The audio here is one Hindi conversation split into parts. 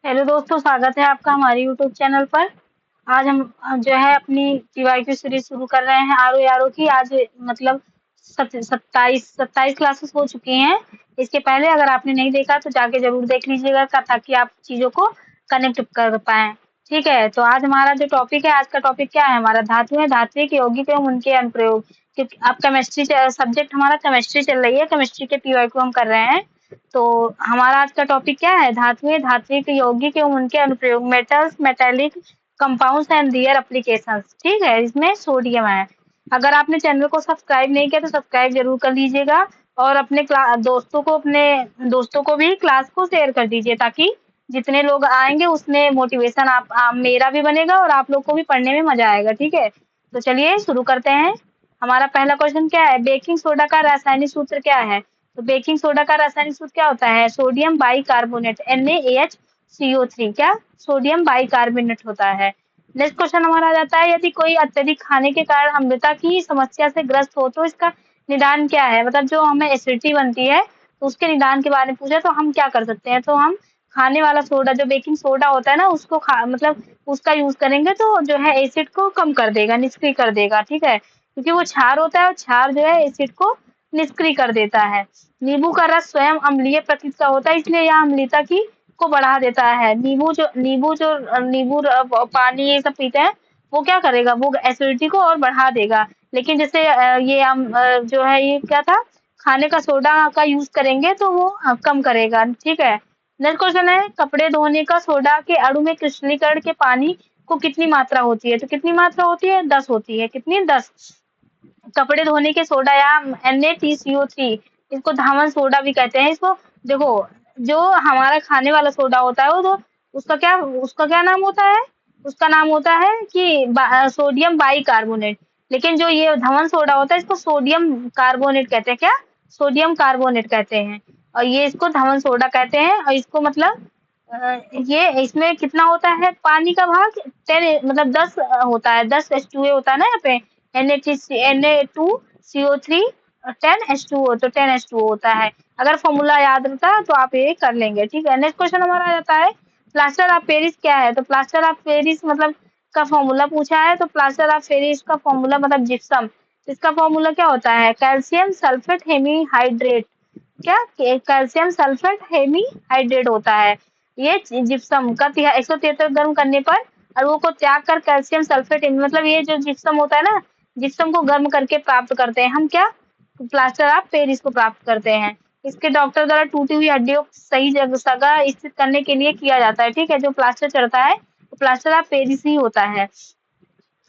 हेलो दोस्तों, स्वागत है आपका हमारे यूट्यूब चैनल पर। आज हम जो है अपनी टीवाईक्यू सीरीज शुरू कर रहे हैं आर ओ की। आज मतलब 27 क्लासेस हो चुकी हैं। इसके पहले अगर आपने नहीं देखा तो जाके जरूर देख लीजिएगा ताकि आप चीजों को कनेक्ट कर पाए। ठीक है, तो आज हमारा जो टॉपिक है, आज का टॉपिक क्या है हमारा? धातु है, धात्विक यौगिक एवं उनके अनुप्रयोग। क्योंकि आप केमिस्ट्री सब्जेक्ट हमारा केमिस्ट्री चल रही है, केमिस्ट्री के टीवाईक्यू हम कर रहे हैं। तो हमारा आज का टॉपिक क्या है? धातुएं, धात्विक यौगिक एवं उनके अनुप्रयोग, metals, metallic compounds and their applications. ठीक है, इसमें सोडियम है। अगर आपने चैनल को सब्सक्राइब नहीं किया तो सब्सक्राइब जरूर कर लीजिएगा, और अपने दोस्तों को भी क्लास को शेयर कर दीजिए, ताकि जितने लोग आएंगे उसमें मोटिवेशन आप मेरा भी बनेगा और आप लोग को भी पढ़ने में मजा आएगा। ठीक है, तो चलिए शुरू करते हैं। हमारा पहला क्वेश्चन क्या है? बेकिंग सोडा का रासायनिक सूत्र क्या है? तो बेकिंग सोडा का रासायनिक सूत्र क्या होता है? Sodium bicarbonate, NaHCO3। क्या? सोडियम बाइकार्बोनेट होता है। नेक्स्ट क्वेश्चन हमारा आ जाता है, यदि कोई अत्यधिक खाने के कारण अम्लता की समस्या से ग्रस्त हो तो इसका निदान क्या है? मतलब जो हमें एसिडिटी बनती है तो उसके निदान के बारे में पूछा, तो हम क्या कर सकते हैं? तो हम खाने वाला सोडा, जो बेकिंग सोडा होता है ना, उसको मतलब उसका यूज करेंगे तो जो है एसिड को कम कर देगा, निष्क्रिय कर देगा। ठीक है, क्योंकि वो क्षार होता है और क्षार जो है एसिड को निष्क्रिय कर देता है। नींबू का रस स्वयं अम्लीय प्रकृति का होता है, इसलिए यह अम्लता की को बढ़ा देता है। नींबू पानी ये सब पीते हैं, वो क्या करेगा? वो एसिडिटी को और बढ़ा देगा। लेकिन जैसे जो है ये क्या था, खाने का सोडा का यूज करेंगे तो वो कम करेगा। ठीक है, नेक्स्ट क्वेश्चन है, कपड़े धोने का सोडा के अणु में क्रिस्टलीकरण के पानी को कितनी मात्रा होती है? तो कितनी मात्रा होती है? 10 होती है। कितनी? 10। कपड़े धोने के सोडा या NaTCO3, इसको धावन सोडा भी कहते हैं। इसको देखो, जो हमारा खाने वाला सोडा होता है वो तो उसका क्या नाम होता है? उसका नाम होता है कि सोडियम बाइकार्बोनेट। लेकिन जो ये धवन सोडा होता है इसको सोडियम कार्बोनेट कहते हैं। क्या? सोडियम कार्बोनेट कहते हैं। और ये इसको धवन सोडा कहते हैं। और इसको मतलब ये इसमें कितना होता है पानी का भाग? 10, मतलब 10 होता है। 10 H2A होता है ना यहाँ पे। Na2CO3 10H2O, तो 10H2O होता है। अगर फॉर्मूला याद रहता तो आप ये कर लेंगे। ठीक है, नेक्स्ट क्वेश्चन हमारा आ जाता है, प्लास्टर ऑफ पेरिस क्या है? तो प्लास्टर ऑफ पेरिस मतलब का फॉर्मूला पूछा है। तो प्लास्टर ऑफ पेरिस का फॉर्मूला मतलब जिप्सम। इसका फॉर्मूला क्या होता है? Calcium sulphate hemihydrate. क्या? कैल्शियम सल्फेट हेमीहाइड्रेट होता है। ये जिप्सम का 173 गर्म करने पर अणुओं को त्याग कर कैल्शियम सल्फेट, मतलब ये जो जिप्सम होता है ना, जिप्सम को गर्म करके प्राप्त करते हैं हम। क्या? प्लास्टर ऑफ पेरिस को प्राप्त करते हैं। इसके डॉक्टर द्वारा टूटी हुई हड्डियों को सही जगह स्थित करने के लिए किया जाता है। ठीक है, जो प्लास्टर चढ़ता है वो प्लास्टर ऑफ पेरिस ही होता है।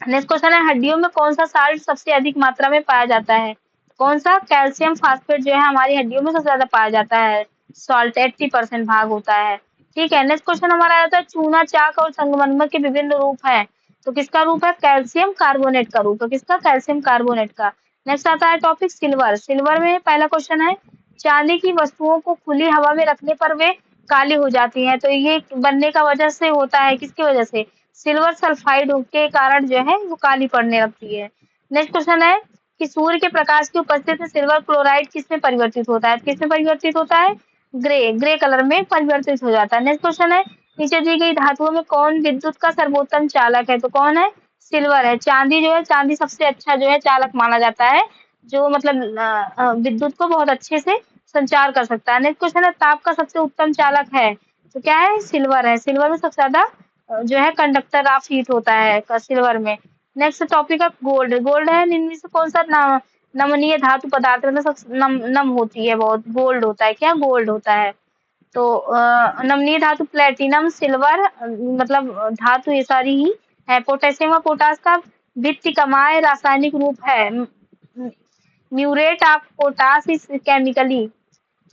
नेक्स्ट क्वेश्चन है, हड्डियों में कौन सा साल्ट सबसे अधिक मात्रा में पाया जाता है? कौन सा? कैल्शियम फास्फेट जो है हमारी हड्डियों में सबसे ज्यादा पाया जाता है। सॉल्ट 80% भाग होता है। ठीक है, नेक्स्ट क्वेश्चन हमारा आता है, चूना, चाक और संगमरमर के विभिन्न रूप हैं। तो किसका रूप है? कैल्शियम कार्बोनेट का रूप है। किसका? कैल्शियम कार्बोनेट का। नेक्स्ट आता है टॉपिक सिल्वर। सिल्वर में पहला क्वेश्चन है, चांदी की वस्तुओं को खुली हवा में रखने पर वे काली हो जाती हैं। तो ये बनने का वजह से होता है, किसकी वजह से? सिल्वर सल्फाइड के कारण जो है वो काली पड़ने लगती है। नेक्स्ट क्वेश्चन है कि सूर्य के प्रकाश की उपस्थिति में सिल्वर क्लोराइड किसमें परिवर्तित होता है? किसमें परिवर्तित होता है? ग्रे कलर में परिवर्तित हो जाता है। नेक्स्ट क्वेश्चन है, नीचे दी गई धातुओं में कौन विद्युत का सर्वोत्तम चालक है? तो कौन है? सिल्वर है। चांदी जो है, चांदी सबसे अच्छा जो है चालक माना जाता है, जो मतलब विद्युत को बहुत अच्छे से संचार कर सकता है। नेक्स्ट क्वेश्चन है, ताप का सबसे उत्तम चालक है? तो क्या है? सिल्वर है। सिल्वर में सबसे ज्यादा जो है कंडक्टर ऑफ हीट होता है सिल्वर में। नेक्स्ट टॉपिक है गोल्ड। गोल्ड है निम्न में से कौन सा नमनीय धातु पदार्थ मतलब सबसे नम होती है बहुत? गोल्ड होता है। क्या? गोल्ड होता है। तो नमनीय धातु प्लेटिनम, सिल्वर, मतलब धातु ये सारी ही है। पोटेशियम और पोटास का भित्तिकमय रासायनिक रूप है muriate of potash is chemically.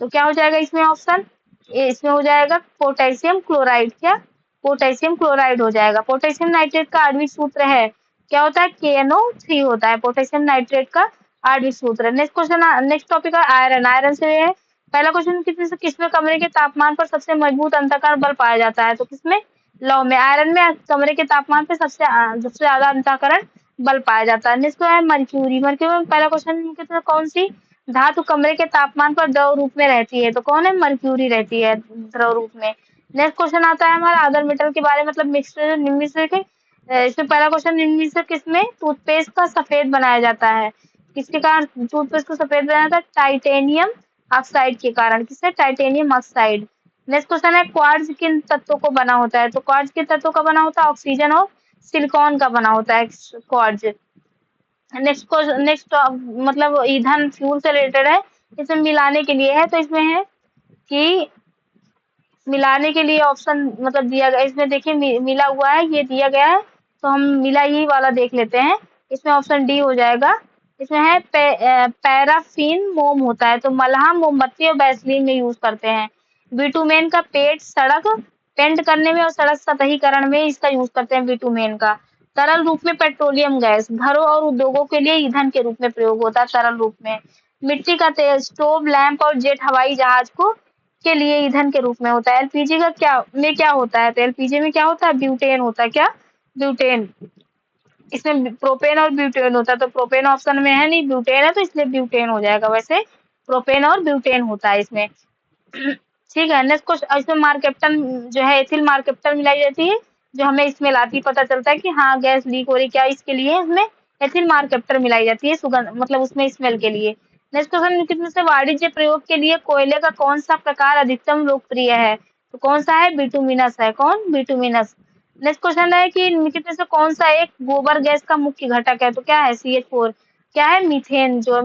तो क्या हो जाएगा इसमें ऑप्शन? इसमें हो जाएगा पोटेशियम क्लोराइड। क्या? पोटेशियम क्लोराइड हो जाएगा। पोटेशियम नाइट्रेट का आणविक सूत्र है, क्या होता है? KNO3 होता है पोटेशियम नाइट्रेट का आणविक सूत्र। नेक्स्ट क्वेश्चन, नेक्स्ट टॉपिक है आयरन। आयरन से है पहला क्वेश्चन, किसमें कमरे के तापमान पर सबसे मजबूत अंतःकरण बल पाया जाता है? तो किसमें? लौह में। आयरन में कमरे के तापमान पर सबसे ज्यादा अंतःकरण बल पाया जाता है। नेक्स्ट है मर्क्यूरी। मर्क्यूरी में पहला क्वेश्चन कितना, कौन सी धातु कमरे के तापमान पर द्रव रूप में रहती है? तो कौन है? मर्क्यूरी रहती है द्रव रूप में। नेक्स्ट क्वेश्चन आता है हमारा अदर मेटल के बारे में, मतलब मिक्सचर निम्न से के इसमें पहला क्वेश्चन, निम्न से किसमें टूथपेस्ट का सफेद बनाया जाता है, किसके कारण टूथपेस्ट को सफेद बनाया जाता है, टाइटेनियम ऑक्साइड के कारण, किससे, टाइटेनियम ऑक्साइड। नेक्स्ट क्वेश्चन है क्वार्ट्ज किन तत्वों को बना होता है, तो क्वार्ट्ज किन तत्वों का बना होता है, ऑक्सीजन और सिलिकॉन का बना होता है क्वार्ट्ज। नेक्स्ट मतलब ईंधन फ्यूल से रिलेटेड है, इसमें मिलाने के लिए है, तो इसमें है कि मिलाने के लिए ऑप्शन मतलब दिया गया, इसमें देखिए मिला हुआ है, ये दिया गया है, तो हम मिला ही वाला देख लेते हैं। इसमें ऑप्शन डी हो जाएगा। इसमें है पैराफिन मोम होता है, तो मलहम, मोमबत्ती और वैसलीन में यूज करते हैं। बिटुमेन का पेट सड़क पेंट करने में और सड़क सतहीकरण में इसका यूज करते हैं बिटुमेन का। तरल रूप में पेट्रोलियम गैस घरों और उद्योगों के लिए ईंधन के रूप में प्रयोग होता है तरल रूप में। मिट्टी का तेल स्टोव, लैंप और जेट हवाई जहाज को के लिए ईंधन के रूप में होता है। एलपीजी का क्या होता है, तो एलपीजी में क्या होता है, ब्यूटेन होता है, क्या, ब्यूटेन। इसमें प्रोपेन और ब्यूटेन होता है, तो प्रोपेन ऑप्शन में है नहीं, ब्यूटेन है, तो इसलिए ब्यूटेन हो जाएगा। वैसे प्रोपेन और ब्यूटेन होता है इसमें। ठीक है, नेक्स्ट क्वेश्चन, इसमें मार्केप्टन जो है, एथिल मार्केप्टन मिलाई जाती है, जो हमें स्मेल आती है, पता चलता है कि हाँ गैस लीक हो रही, क्या इसके लिए इसमें एथिल मार्केप्टन मिलाई जाती है, सुगंध मतलब उसमें स्मेल के लिए। नेक्स्ट क्वेश्चन, निम्नलिखित में से वाणिज्य प्रयोग के लिए कोयले का कौन सा प्रकार अधिकतम लोकप्रिय है, तो कौन सा है, बिटुमिनस है, कौन, बिटुमिनस। नेक्स्ट क्वेश्चन है कि निम्नलिखित में से कौन सा एक गोबर गैस का मुख्य घटक है, तो क्या है, CH4, क्या है, मीथेन जो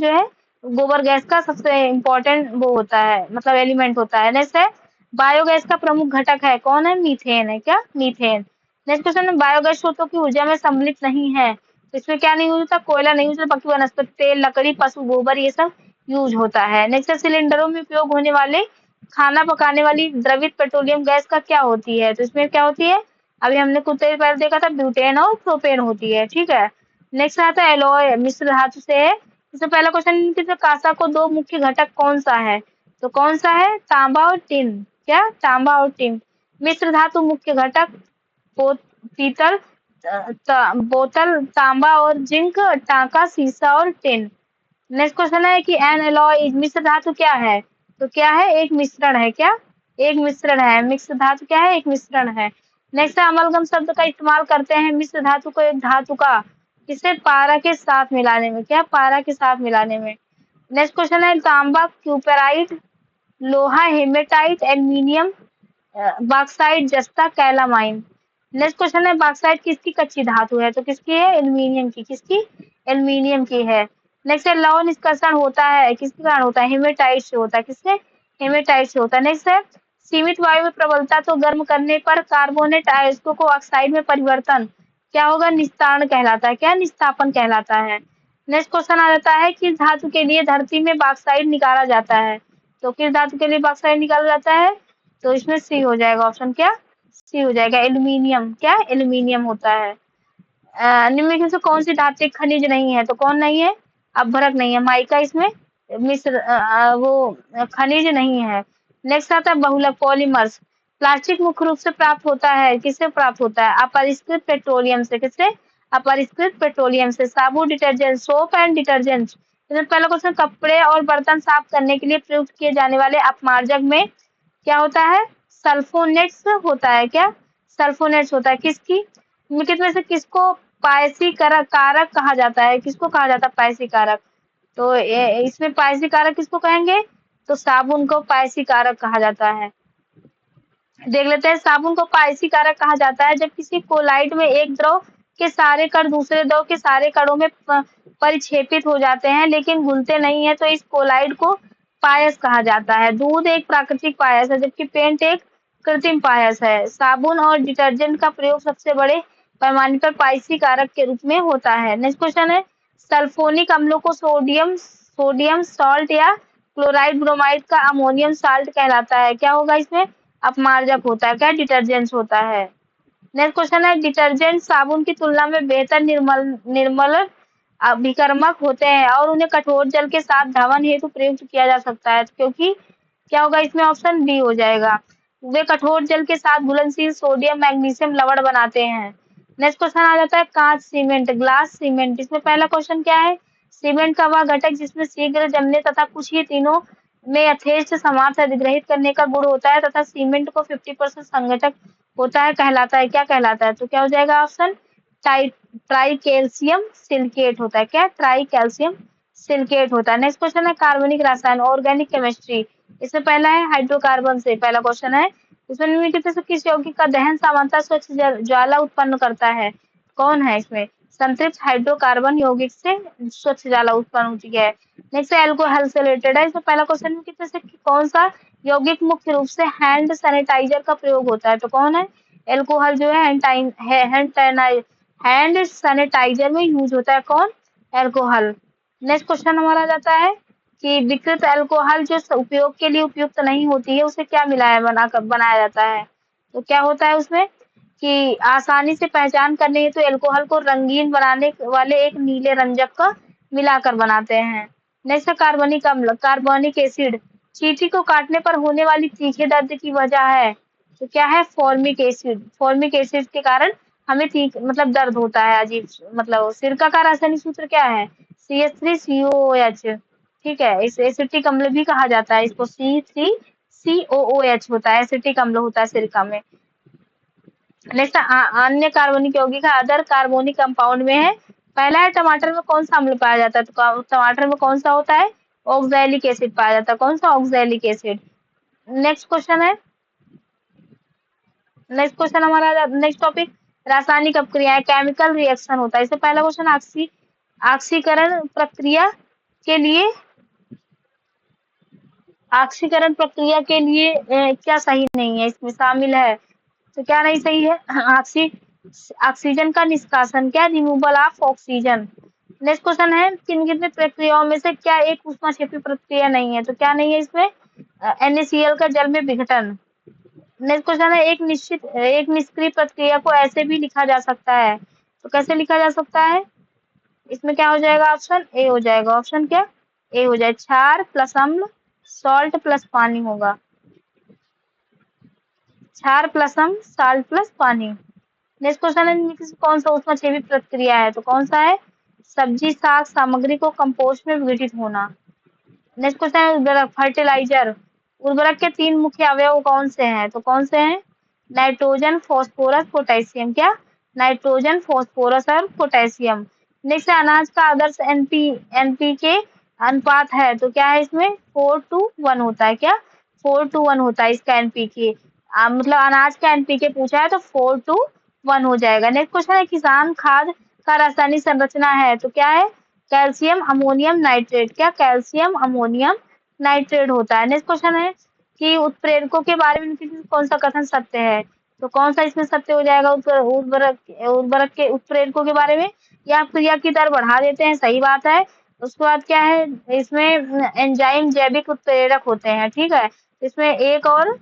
है गोबर गैस का सबसे इम्पोर्टेंट वो होता है, मतलब एलिमेंट होता है। नेक्स्ट है बायोगैस का प्रमुख घटक है, कौन है, मीथेन है, क्या, मीथेन। नेक्स्ट क्वेश्चन है बायोगैस स्रोतों की ऊर्जा में सम्मिलित नहीं है, तो इसमें क्या नहीं यूज होता, कोयला नहीं यूज होता, बाकी वनस्पति तेल, लकड़ी, पशु गोबर ये सब यूज होता है। नेक्स्ट है सिलेंडरों में उपयोग होने वाले खाना पकाने वाली द्रवित पेट्रोलियम गैस का क्या होती है, तो इसमें क्या होती है, अभी हमने कुछ देर पहले देखा था, ब्यूटेन और प्रोपेन होती है। ठीक है, नेक्स्ट आता है एलॉय, मिश्र धातु से है। इससे पहला क्वेश्चन कि कांसा को दो मुख्य घटक कौन सा है, तो कौन सा है, तांबा और टिन, क्या, तांबा और टिन। मिश्र धातु मुख्य घटक पीतल, बोतल, तांबा और जिंक, टांका, सीसा और टिन। नेक्स्ट क्वेश्चन है कि एन एलॉय मिश्र धातु क्या है, तो क्या है, एक मिश्रण है, क्या, एक मिश्रण है, मिश्र धातु क्या है, एक मिश्रण है। नेक्स्ट है अमलगम शब्द का इस्तेमाल करते हैं मिश्र धातु को एक धातु का किसे पारा के साथ मिलाने में, क्या, पारा के साथ मिलाने में। नेक्स्ट क्वेश्चन है तांबा क्यूपेराइट, लोहा हेमेटाइट, एल्यूमिनियम बॉक्साइट, जस्ता, कैलामाइन। नेक्स्ट क्वेश्चन है बॉक्साइट किसकी कच्ची धातु है, तो किसकी है, एल्यूमिनियम की, किसकी, एल्यूमिनियम की है। नेक्स्ट है लव निष्कर्षण होता है किसके कारण होता है, हेमेटाइट से होता है, किससे, हेमेटाइट से होता है। नेक्स्ट है सीमित वायु में प्रबलता तो गर्म करने पर कार्बोनेट आयस्कों को ऑक्साइड में परिवर्तन क्या होगा, निस्तारण कहलाता है, क्या, निस्तापन कहलाता है। नेक्स्ट क्वेश्चन आ जाता है किस धातु के लिए धरती में बॉक्साइट निकाला जाता है, तो किस धातु के लिए बॉक्साइट निकाला जाता है, तो इसमें सी हो जाएगा ऑप्शन, क्या, सी हो जाएगा, एल्यूमिनियम, क्या, एल्यूमिनियम होता है। निम्नलिखित में से कौन सी धातु खनिज नहीं है, तो कौन नहीं है, अपभरक नहीं है, माइका इसमें मिश्र वो खनिज नहीं है। नेक्स्ट आता है बहुलक पॉलीमर्स, प्लास्टिक मुख्य रूप से प्राप्त होता है, किससे प्राप्त होता है, अपरिष्कृत पेट्रोलियम से, किससे, अपरिष्कृत पेट्रोलियम से। साबुन, डिटर्जेंट, सोप एंड डिटर्जेंट। इसमें पहला क्वेश्चन, कपड़े और बर्तन साफ करने के लिए प्रयुक्त किए जाने वाले अपमार्जक में क्या होता है, सल्फोनेट्स होता है, क्या, सल्फोनेट्स होता है, किसकी, निम्नलिखित में से किसको पायसी कारक कारक कहा जाता है, किसको कहा जाता है पायसी कारक, तो इसमें पायसी कारक किसको कहेंगे, तो साबुन को पायसी कारक कहा जाता है। देख लेते हैं, साबुन को पायसी कारक कहा जाता है जब किसी कोलाइड में एक द्रव के सारे कण दूसरे द्रव के सारे कणों में परिक्षेपित हो जाते हैं लेकिन घुलते नहीं है, तो इस कोलाइड को पायस कहा जाता है। दूध एक प्राकृतिक पायस है जबकि पेंट एक कृत्रिम पायस है। साबुन और डिटर्जेंट का प्रयोग सबसे बड़े पैमाने पर पायसी कारक के रूप में होता है। नेक्स्ट क्वेश्चन है सल्फोनिक अम्लों को सोडियम सोडियम सॉल्ट या क्लोराइड ब्रोमाइड का अमोनियम साल्ट कहलाता है, क्या होगा इसमें, अपमार्जक होता है, क्या, डिटर्जेंट होता है। नेक्स्ट क्वेश्चन है डिटर्जेंट साबुन की तुलना में बेहतर निर्मल अभिकर्मक होते हैं और उन्हें कठोर जल के साथ धवन हेतु प्रयुक्त किया जा सकता है, क्योंकि क्या होगा इसमें, ऑप्शन बी हो जाएगा, वे कठोर जल के साथ घुलनशील सोडियम मैग्नीशियम लवण बनाते हैं। नेक्स्ट क्वेश्चन आ जाता है कांच सीमेंट, ग्लास सीमेंट। इसमें पहला क्वेश्चन क्या है, सीमेंट का वह घटक जिसमें शीघ्र जमने तथा कुछ ही दिनों में यथेष्ट सामर्थ्य अधिग्रहित करने का गुण होता है तथा सीमेंट को 50% संघटक होता है, कहलाता है, क्या कहलाता है? तो क्या हो जाएगा ऑप्शन? ट्राई कैल्शियम सिलिकेट होता है। क्या? ट्राई कैल्शियम सिलिकेट होता है। नेक्स्ट क्वेश्चन है कार्बनिक रसायन, ऑर्गेनिक केमिस्ट्री। इसमें पहला है हाइड्रोकार्बन से, पहला क्वेश्चन है। इसमें निम्नलिखित में से किस यौगिक का दहन सामान्यतः स्वच्छ ज्वाला उत्पन्न करता है? कौन है इसमें? संतृप्त हाइड्रोकार्बन यौगिक से स्वच्छ ज्वाला उत्पन्न होती है। नेक्स्ट एल्कोहल से रिलेटेड है। इसमें पहला क्वेश्चन है कि कौन सा यौगिक मुख्य रूप से हैंड सैनिटाइजर का प्रयोग होता है? तो कौन है? एल्कोहल जो है हैंड सैनिटाइजर में यूज होता है। कौन? एल्कोहल। नेक्स्ट क्वेश्चन हमारा जाता है कि विकृत एल्कोहल जो उपयोग के लिए उपयुक्त नहीं होती है उसे क्या मिलाया बनाया जाता है? तो क्या होता है उसमें कि आसानी से पहचान करने हेतु एल्कोहल को रंगीन बनाने वाले एक नीले रंजक का मिलाकर बनाते हैं। नेक्स्ट कार्बनिक अम्ल, कार्बनिक एसिड चींटी को काटने पर होने वाली तीखे दर्द की वजह है। तो क्या है? Formic acid. फॉर्मिक एसिड के कारण हमें तीख मतलब दर्द होता है अजीब। मतलब सिरका का रासायनिक सूत्र क्या है? CH3COOH। ठीक है, इस एसिटिक अम्ल भी कहा जाता है इसको। C3COOH होता है, एसिटिक अम्ल होता है सिरका में। नेक्स्ट अन्य कार्बनिक यौगिक है अदर कार्बोनिक कंपाउंड में है। पहला है टमाटर में कौन सा अम्ल पाया जाता है? तो टमाटर में कौन सा होता है? ऑक्सैलिक एसिड पाया जाता है। कौन सा? Oxalic acid. नेक्स्ट क्वेश्चन है, नेक्स्ट क्वेश्चन हमारा नेक्स्ट टॉपिक रासायनिक अपक्रियाएं, केमिकल रिएक्शन होता है। इससे पहला क्वेश्चन ऑक्सीकरण प्रक्रिया के लिए, ऑक्सीकरण प्रक्रिया के लिए क्या सही नहीं है इसमें शामिल है? तो क्या नहीं सही है? ऑक्सीजन का निष्कासन, क्या? Removal of oxygen. Next question है किन किन प्रक्रियाओं में से क्या एक ऊष्माक्षेपी प्रक्रिया नहीं है? तो क्या नहीं है इसमें? NaCl का जल में विघटन। नेक्स्ट क्वेश्चन है एक निष्क्रिय प्रक्रिया को ऐसे भी लिखा जा सकता है। तो कैसे लिखा जा सकता है? इसमें क्या हो जाएगा? ऑप्शन ए हो जाएगा। ऑप्शन क्या? ए हो जाए, क्षार प्लस अम्ल, सॉल्ट प्लस पानी होगा। क्षार प्लस अम्ल, साल्ट प्लस पानी। नेक्स्ट क्वेश्चन है कौन सा ऊष्माक्षेपी प्रक्रिया है? तो कौन सा है? सब्जी साग सामग्री को कंपोस्ट में विघटित होना। नेक्स्ट क्वेश्चन है उर्वरक, फर्टिलाइजर। उर्वरक के 3 मुख्य अवयव कौन से हैं? तो कौन से हैं? Nitrogen, phosphorus, potassium. क्या? नाइट्रोजन, फास्फोरस और पोटेशियम। नेक्स्ट है अनाज का आदर्श NPK अनुपात है। तो क्या है इसमें? 4:1 होता है। क्या? 4:1 होता है इसका NPK। मतलब अनाज का NPK पूछा है तो 4:1 हो जाएगा। नेक्स्ट क्वेश्चन है किसान खाद का रासायनिक संरचना है। तो क्या है? Calcium ammonium nitrate. क्या? कैल्शियम अमोनियम नाइट्रेट होता है। नेक्स्ट क्वेश्चन है कि उत्प्रेरकों के बारे में कौन सा कथन सत्य है? तो कौन सा इसमें सत्य हो जाएगा? उर्वरक के उत्प्रेरकों के बारे में, या क्रिया की दर बढ़ा देते हैं, सही बात है। उसके बाद क्या है इसमें एंजाइम जैविक उत्प्रेरक होते हैं। ठीक है, इसमें 1 और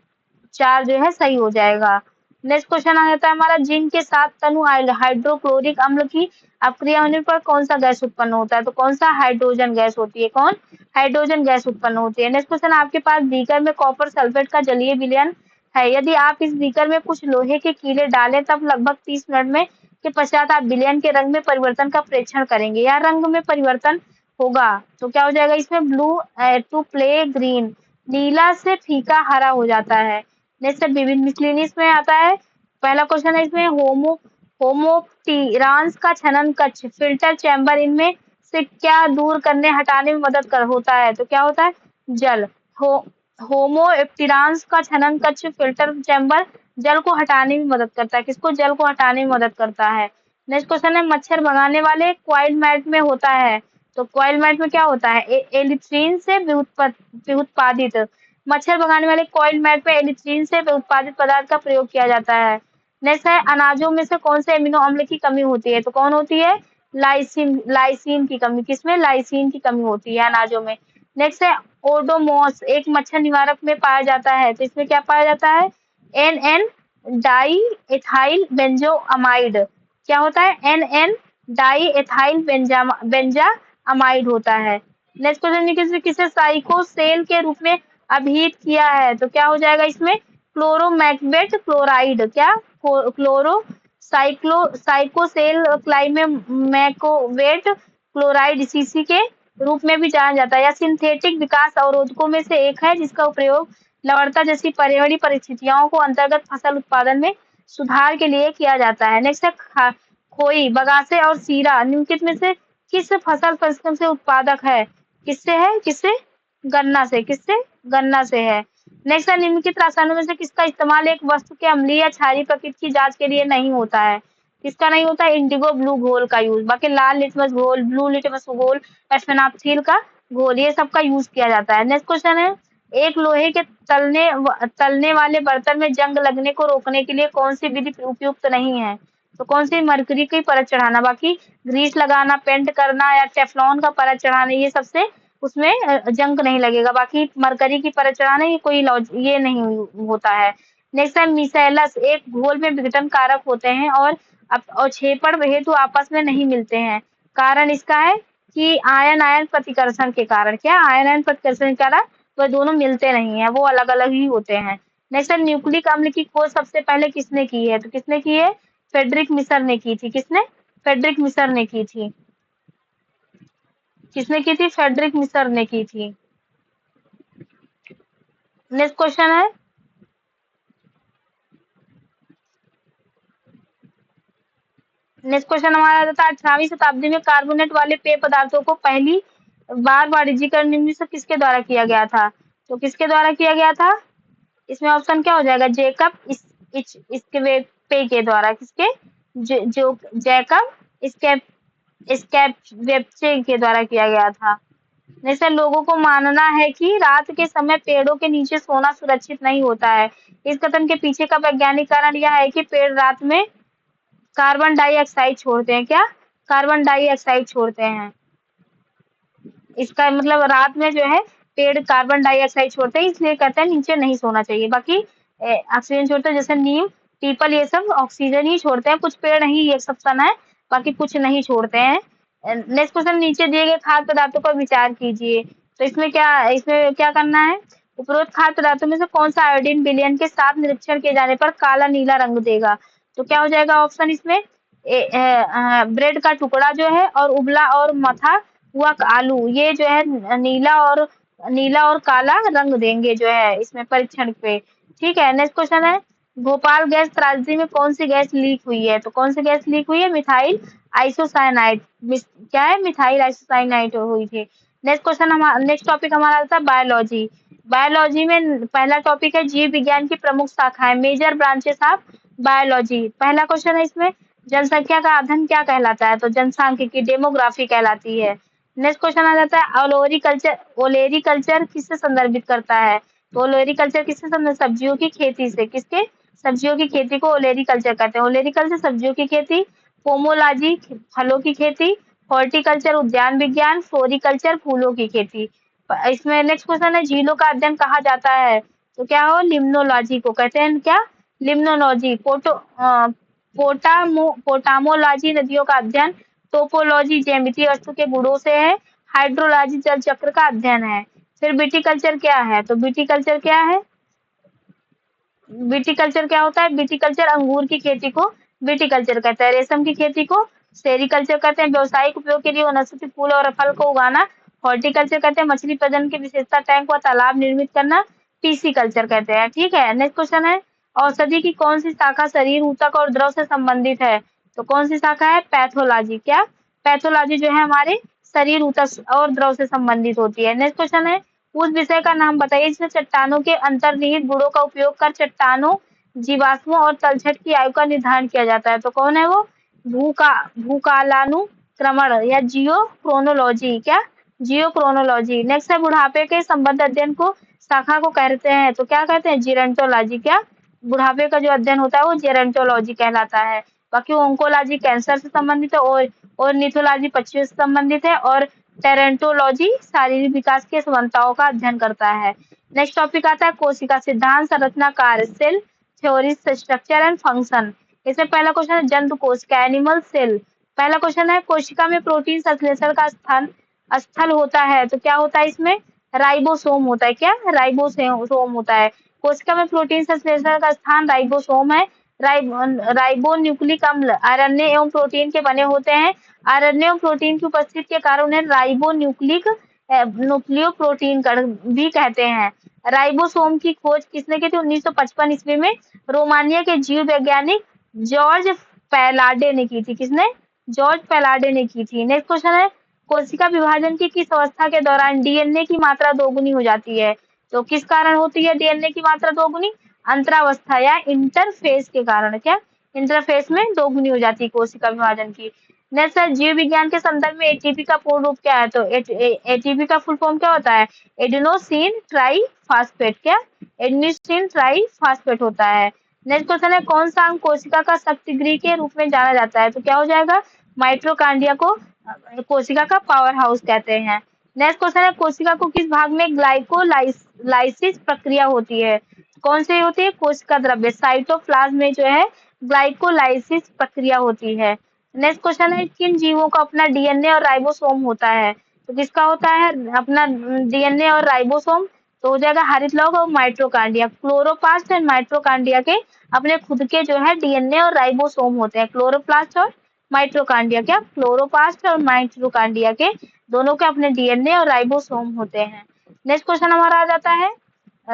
4 जो है सही हो जाएगा। नेक्स्ट क्वेश्चन आ जाता है हमारा जिंक के साथ तनु हाइड्रोक्लोरिक अम्ल की अपक्रिया होने पर कौन सा गैस उत्पन्न होता है? तो कौन सा? हाइड्रोजन गैस होती है। कौन? हाइड्रोजन गैस उत्पन्न होती है। नेक्स्ट क्वेश्चन आपके पास बीकर में कॉपर सल्फेट का जलीय विलयन है। यदि आप इस बीकर में कुछ लोहे के कीले डालें तब लगभग 30 मिनट में के पश्चात आप विलयन के रंग में परिवर्तन का प्रेक्षण करेंगे या रंग में परिवर्तन होगा। तो क्या हो जाएगा इसमें? ब्लू टू प्ले ग्रीन, नीला से फीका हरा हो जाता है। नेक्स्ट विभिन्न मिसलिनियस में आता है। पहला क्वेश्चन है इसमें होमोप्टीरांस का छनन कक्ष फिल्टर चैम्बर इनमें से क्या दूर करने हटाने में मदद कर होता है? तो क्या होता है? जल। होमोप्टीरांस का छनन कक्ष फिल्टर चैम्बर जल को हटाने में मदद करता है। किसको? जल को हटाने में मदद करता है। नेक्स्ट क्वेश्चन है मच्छर भगाने वाले क्वाइल मैट में होता है। तो क्वाइल मैट में क्या होता है? एलिथ्रीन से व्युत्पादित, मच्छर भगाने वाले कॉइल मैट में एलिथ्रीन से उत्पादित पदार्थ का प्रयोग किया जाता है। नेक्स्ट है अनाजों में से कौन से एमिनो अम्ल की कमी होती है? तो कौन होती है? लाइसिन की कमी। किसमें? लाइसिन की कमी होती है अनाजों में। नेक्स्ट है ओडोमोस एक मच्छर निवारक में पाया जाता है। तो इसमें क्या पाया जाता है? NN di ethyl benzamide. क्या होता है? NN डाई एथाइल बेंजाअमाइड होता है। नेक्स्ट क्वेश्चन किसे साइकोसेल के रूप में अभिहित किया है? तो क्या हो जाएगा इसमें? क्लोरोमैक्बेट क्लोराइड। क्या? क्लोरो साइकोसेल क्लाइमेमैकोवेट क्लोराइड CC के रूप में भी जाना जाता है। यह सिंथेटिक विकास अवरोधकों में से एक है जिसका प्रयोग लवणता जैसी पर्यावरणीय परिस्थितियों को अंतर्गत फसल उत्पादन में सुधार के लिए किया जाता है। नेक्स्ट है खोई, बगासे और सीरा निम्नलिखित में से किस फसल परिश्रम से उत्पादक है? किससे है? किससे? गन्ना से। किससे? गन्ना से है। नेक्स्ट है निम्नलिखित रसायनों में से किसका इस्तेमाल एक वस्तु के अम्लीय या क्षारीय प्रकृति की जांच के लिए नहीं होता है? किसका नहीं होता है? इंडिगो ब्लू घोल का यूज। बाकी लाल लिटमस घोल, ब्लू लिटमस घोल, एस्फेनॉक्सिल का घोल, ये सब का यूज किया जाता है। नेक्स्ट क्वेश्चन है एक लोहे के तलने वाले बर्तन में जंग लगने को रोकने के लिए कौन सी विधि उपयुक्त नहीं है? तो कौन सी? मरकरी की परत चढ़ाना। बाकी ग्रीस लगाना, पेंट करना या टेफ्लॉन का परत चढ़ाना, ये सबसे उसमें जंग नहीं लगेगा। बाकी मरकरी की परत चढ़ाना ये कोई ये नहीं होता है। नेक्स्ट है मिसेलस, एक घोल में विघटन कारक होते हैं और छेपड़ हेतु आपस में नहीं मिलते हैं। कारण इसका है कि आयन आयन प्रतिकर्षण के कारण। क्या? आयन आयन प्रतिकर्षण के कारण वह दोनों मिलते नहीं है, वो अलग अलग ही होते हैं। नेक्स्ट है न्यूक्लिक अम्ल की खोज सबसे पहले किसने की है? तो किसने की है? फ्रेडरिक मिसर ने की थी। किसने? फ्रेडरिक मिसर ने की थी। किसने की थी? फ्रेडरिक मिसर ने की थी। नेक्स्ट क्वेश्चन है नेक्स्ट क्वेश्चन हमारा था 18वीं शताब्दी में कार्बोनेट वाले पेय पदार्थों को पहली बार वाणिज्यिकरण निम्न से किसके द्वारा किया गया था? तो किसके द्वारा किया गया था? इसमें ऑप्शन क्या हो जाएगा? जेकब इसके पे के द्वारा। किसके? जो जैकब स्कैवेब्चे के द्वारा किया गया था। जैसे लोगों को मानना है कि रात के समय पेड़ों के नीचे सोना सुरक्षित नहीं होता है। इस कथन के पीछे का वैज्ञानिक कारण यह है कि पेड़ रात में कार्बन डाइऑक्साइड छोड़ते हैं। क्या? कार्बन डाइऑक्साइड छोड़ते हैं। इसका मतलब रात में जो है पेड़ कार्बन डाइऑक्साइड छोड़ते हैं, इसलिए कहते हैं नीचे नहीं सोना चाहिए। बाकी ऑक्सीजन छोड़ते हैं, जैसे नीम, पीपल, ये सब ऑक्सीजन ही छोड़ते हैं। कुछ पेड़ नहीं, ये सब सन है, बाकी कुछ नहीं छोड़ते हैं। नेक्स्ट क्वेश्चन, नीचे दिए गए खाद्य पदार्थों पर विचार कीजिए। तो इसमें क्या करना है? उपरोक्त खाद्य पदार्थों में से कौन सा आयोडीन विलयन के साथ निरीक्षण किए जाने पर काला नीला रंग देगा? तो क्या हो जाएगा ऑप्शन इसमें? ब्रेड का टुकड़ा जो है और उबला और मथा हुआ आलू, ये जो है नीला और काला रंग देंगे जो है इसमें परीक्षण पे। ठीक है। नेक्स्ट क्वेश्चन है भोपाल गैस त्रासदी में कौन सी गैस लीक हुई है? तो कौन सी गैस लीक हुई है? Methyl isocyanide. क्या है? मिथाइल आइसोसाइनाइड हुई थी। नेक्स्ट टॉपिक हमारा था बायोलॉजी। बायोलॉजी में पहला टॉपिक है जीव विज्ञान की प्रमुख शाखाएं, मेजर ब्रांचेस ऑफ बायोलॉजी। पहला क्वेश्चन है इसमें जनसंख्या का अध्ययन क्या कहलाता है? तो जनसांख्यिकी, डेमोग्राफी कहलाती है। नेक्स्ट क्वेश्चन आ जाता है ओलेरीकल्चर किससे संदर्भित करता है? तो ओलेरीकल्चर किससे संदर्भित? सब्जियों की खेती से। किसके? सब्जियों की खेती को ओलेरीकल्चर कहते हैं। ओलेरीकल्चर सब्जियों की खेती, पोमोलॉजी फलों की खेती, हॉर्टिकल्चर उद्यान विज्ञान, फ्लोरिकल्चर फूलों की खेती। इसमें नेक्स्ट क्वेश्चन है झीलों का अध्ययन कहा जाता है? तो क्या हो? लिम्नोलॉजी को कहते हैं। क्या? लिम्नोलॉजी। पोटामोलॉजी नदियों का अध्ययन, टोपोलॉजी ज्यामितीय वस्तु के गुणों से है, हाइड्रोलॉजी जल चक्र का अध्ययन है। फिर विटिकल्चर क्या है? तो विटिकल्चर क्या है? विटिकल्चर क्या होता है? विटिकल्चर अंगूर की खेती को विटिकल्चर कहते हैं। रेशम की खेती को सेरिकल्चर कहते हैं। व्यावसायिक उपयोग के लिए वनस्पति फूल और फल को उगाना हॉर्टिकल्चर कहते हैं। मछली प्रजनन की विशेषता टैंक व तालाब निर्मित करना पीसीकल्चर कहते हैं। ठीक है। नेक्स्ट क्वेश्चन है औषधि की कौन सी शाखा शरीर ऊतक और द्रव से संबंधित है? तो कौन सी शाखा है? पैथोलॉजी। क्या? पैथोलॉजी जो है हमारे शरीर ऊतक और द्रव से संबंधित होती है। नेक्स्ट क्वेश्चन है उस विषय का नाम बताइए जिसमें चट्टानों के अंतर्निहित गुणों का उपयोग कर चट्टानों, जीवाश्मों और तलछट की आयु का निर्धारण किया जाता है। तो कौन है वो? भूकालानुक्रमण या जियोक्रोनोलॉजी। क्या? जियोक्रोनोलॉजी। नेक्स्ट है बुढ़ापे के संबंध अध्ययन को शाखा को कहते हैं तो क्या कहते हैं? जेरंटोलॉजी। क्या? बुढ़ापे का जो अध्ययन होता है वो जेरंटोलॉजी कहलाता है। बाकी ओंकोलॉजी कैंसर से संबंधित है और ऑर्निथोलॉजी पक्षियों से संबंधित है और टेरेंटोलॉजी शारीरिक विकास की समानताओं का अध्ययन करता है। नेक्स्ट टॉपिक आता है कोशिका सिद्धांत, संरचना, कार्य, cell theory, structure and function. इसमें पहला क्वेश्चन है जंतु कोशिका, एनिमल सेल। पहला क्वेश्चन है कोशिका में प्रोटीन संश्लेषण का स्थल होता है तो क्या होता है इसमें? राइबोसोम होता है। क्या? राइबोसोम होता है। कोशिका में प्रोटीन संश्लेषण का स्थान राइबोसोम है। राइबो न्यूक्लिक अम्ल आरएनए एवं प्रोटीन के बने होते हैं। आरएनए एवं प्रोटीन की उपस्थिति के कारण उन्हें राइबो न्यूक्लियोप्रोटीन भी कहते हैं। राइबोसोम की खोज किसने की थी? 1955 ईस्वी में रोमानिया के जीव वैज्ञानिक जॉर्ज पैलाडे ने की थी। किसने? जॉर्ज पैलाडे ने की थी। नेक्स्ट क्वेश्चन है, कोशिका विभाजन की किस अवस्था के दौरान डीएनए की मात्रा दोगुनी हो जाती है? तो किस कारण होती है डीएनए की मात्रा दोगुनी? अंतरावस्था या इंटरफेस के कारण। क्या? इंटरफेस में दोगुनी हो जाती है कोशिका विभाजन की। नेक्स्ट है, जीव विज्ञान के संदर्भ में एटीपी का पूर्ण रूप क्या है? तो एटीपी का फुल फॉर्म क्या होता है? Adenosine triphosphate. क्या? एडिनोसिन ट्राईफास्फेट होता है। नेक्स्ट क्वेश्चन है, कौन सा अंग कोशिका का शक्ति गृह के रूप में जाना जाता है? तो क्या हो जाएगा? माइटोकॉन्ड्रिया को कोशिका का पावर हाउस कहते हैं। नेक्स्ट क्वेश्चन है, कोशिका को किस भाग में ग्लाइकोलाइसिस प्रक्रिया होती है? कौन सी होती है? कोशिका द्रव्य साइटोप्लाज्म में जो है ग्लाइकोलाइसिस प्रक्रिया होती है। नेक्स्ट क्वेश्चन है, किन जीवों का अपना डीएनए और राइबोसोम होता है? तो किसका होता है अपना डीएनए और राइबोसोम? तो हो जाएगा हरित लौह और माइटोकॉन्ड्रिया। क्लोरोप्लास्ट और माइटोकॉन्ड्रिया के अपने खुद के जो है डीएनए और राइबोसोम होते हैं। क्लोरोप्लास्ट और माइटोकॉन्ड्रिया। क्या? क्लोरोप्लास्ट और माइटोकॉन्ड्रिया के दोनों के अपने डीएनए और राइबोसोम होते हैं। नेक्स्ट क्वेश्चन हमारा आ जाता है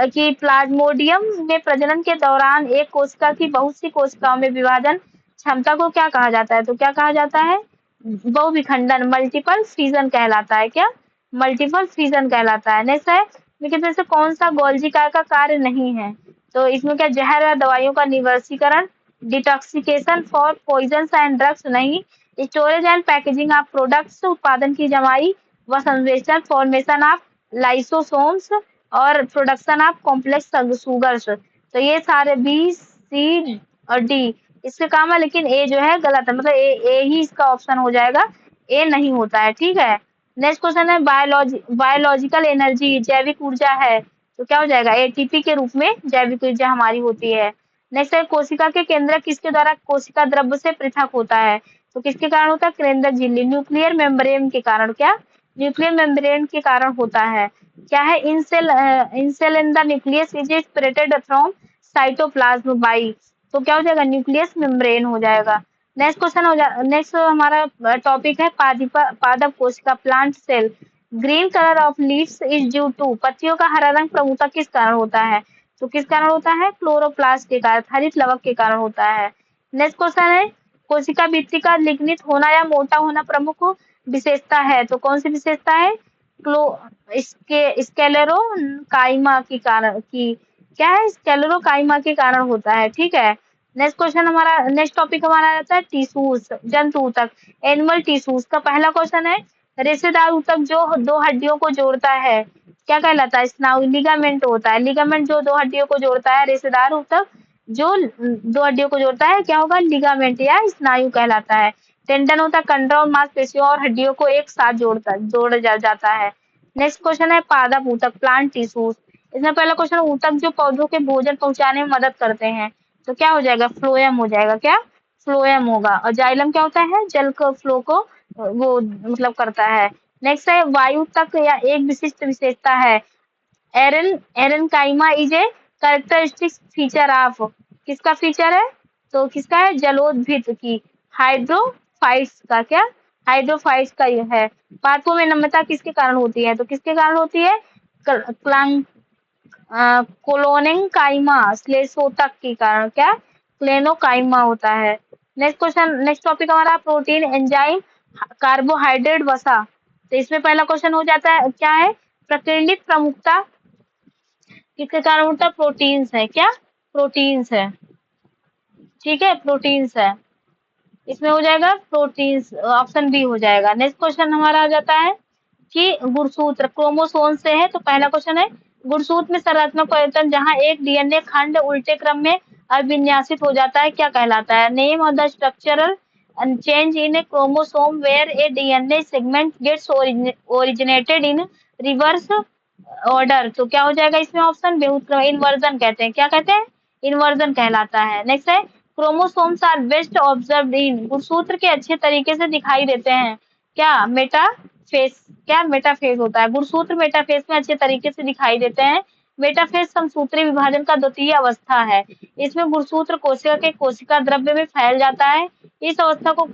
कि प्लाज्मोडियम में प्रजनन के दौरान एक कोशिका की बहुत सी कोशिकाओं में विभाजन क्षमता को क्या कहा जाता है? तो क्या कहा जाता है? बहुविखंडन, मल्टीपल फिजन कहलाता है। क्या? मल्टीपल फिजन कहलाता है। नेक्स्ट है, लेकिन से कौन सा गोल्जी का कार्य नहीं है? तो इसमें क्या? जहर या दवाइयों का निवर्सीकरण, डिटॉक्सिकेशन फॉर पॉइजन्स एंड ड्रग्स नहीं, storage and packaging of products, उत्पादन की जमाई व संश्लेषण, फॉर्मेशन ऑफ लाइसोसोम्स और प्रोडक्शन ऑफ कॉम्प्लेक्स सुगर्स। तो ये सारे बी, सी और डी इसके काम है, लेकिन ए जो है गलत है, मतलब ए ही इसका ऑप्शन हो जाएगा, ए नहीं होता है। ठीक है। नेक्स्ट क्वेश्चन है, बायोलॉजिकल एनर्जी जैविक ऊर्जा है, तो क्या हो जाएगा? एटीपी के रूप में जैविक ऊर्जा हमारी होती है। नेक्स्ट है, कोशिका के केंद्रक किसके द्वारा कोशिका द्रव्य से पृथक होता है? तो किसके कारण होता है? केंद्रक झिल्ली, न्यूक्लियर मेम्ब्रेन के कारण। क्या? न्यूक्लियर मेम्ब्रेन के कारण होता है। क्या है? In cell in the nucleus is separated from cytoplasm by, तो क्या हो जाएगा? न्यूक्लियस मेम्ब्रेन हो जाएगा। नेक्स्ट क्वेश्चन नेक्स्ट हमारा टॉपिक है पादप कोशिका, plant cell. Green colour of leaves is due to, पत्तियों का हरा रंग प्रमुखता किस कारण होता है? तो किस कारण होता है? क्लोरोप्लास्ट के कारण, हरित लवक के कारण होता है। नेक्स्ट क्वेश्चन है, कोशिका भित्ति का लिग्नित होना या मोटा होना प्रमुख विशेषता है, तो कौन सी विशेषता है? स्क्लेरोकाइमा की कारण की, क्या है? स्क्लेरोकाइमा के कारण होता है। ठीक है। नेक्स्ट क्वेश्चन हमारा, नेक्स्ट टॉपिक हमारा आता है टिश्यूज, जंतु ऊतक, एनिमल टिश्यूज का पहला क्वेश्चन है, रेशेदार ऊतक जो दो हड्डियों को जोड़ता है क्या कहलाता है? स्नायु, लिगामेंट होता है। लिगामेंट जो दो हड्डियों को जोड़ता है, रेशेदार ऊतक जो दो हड्डियों को जोड़ता है क्या होगा? लिगामेंट या स्नायु कहलाता है। टेंडन होता है, कंडरा और मांसपेशियों और हड्डियों को एक साथ जोड़ा जाता है। नेक्स्ट क्वेश्चन है पादप ऊतक, प्लांट टिश्यूज। इसमें पहला क्वेश्चन, ऊतक जो पौधों के भोजन पहुंचाने में मदद करते हैं, तो क्या हो जाएगा? फ्लोएम हो जाएगा। क्या? फ्लोएम होगा। और जाइलम क्या होता है? जल को फ्लो को वो मतलब करता है। नेक्स्ट है वायु तक या एक विशिष्ट विशेषता है, aerenchyma is a characteristic feature of, किसका फीचर है? तो किसका है? जलोदभित की, हाइड्रोफाइट्स का। क्या? हाइड्रोफाइट्स का ये है। पादपों में नम्रता किसके कारण होती है? तो किसके कारण होती है? कोलोनेकाइमा श्लेषोतक के कारण। क्या? क्लेनोकाइमा होता है। नेक्स्ट क्वेश्चन, नेक्स्ट टॉपिक हमारा प्रोटीन, एंजाइम, कार्बोहाइड्रेट, वसा। तो इसमें पहला क्वेश्चन हो जाता है क्या है? प्रकीर्णित प्रमुखता किसके कारण होता है? प्रोटीन्स है। क्या? प्रोटीन्स है। ठीक है, प्रोटीन्स है। इसमें हो जाएगा प्रोटीन्स, ऑप्शन बी हो जाएगा। नेक्स्ट क्वेश्चन हमारा आ जाता है कि गुणसूत्र क्रोमोसोम से है, तो पहला क्वेश्चन है गुणसूत्र में संरचनात्मक परिवर्तन जहां एक डीएनए खंड उल्टे क्रम में अविन्यासित हो जाता है क्या कहलाता है? Name of the structural change in a chromosome where a DNA segment gets originated in reverse order, तो क्या हो जाएगा इसमें ऑप्शन? इन्वर्जन कहते हैं। क्या कहते हैं? इन्वर्जन कहलाता है। नेक्स्ट है chromosomes are best observed in, गुणसूत्र के अच्छे तरीके से दिखाई देते हैं क्या? मेटाफेस। क्या? मेटाफेज होता है। गुणसूत्र मेटाफेज में अच्छे तरीके से दिखाई देते हैं मेटाफेज समसूत्री विभाजन का द्वितीय अवस्था है। इसमें गुणसूत्र कोशिका के कोशिका द्रव्य में फैल जाता है। इस अवस्था को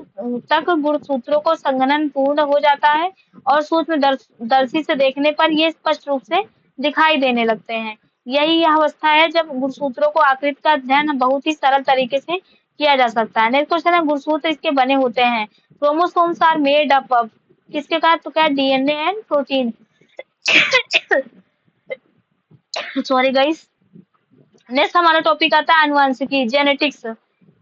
तक गुणसूत्रों को संघनन पूर्ण हो जाता है और सूक्ष्म दर्शी से देखने पर ये स्पष्ट रूप से दिखाई देने लगते हैं। यही यह अवस्था है जब गुणसूत्रों को आकृति का अध्ययन बहुत ही सरल तरीके से किया जा सकता है। नेक्स्ट क्वेश्चन है, गुणसूत्र इसके बने होते हैं। Chromosomes are made up of, किसके का, तो क्या DNA and protein. Sorry guys. Next हमारा टॉपिक आता है आनुवंशिकी, जेनेटिक्स।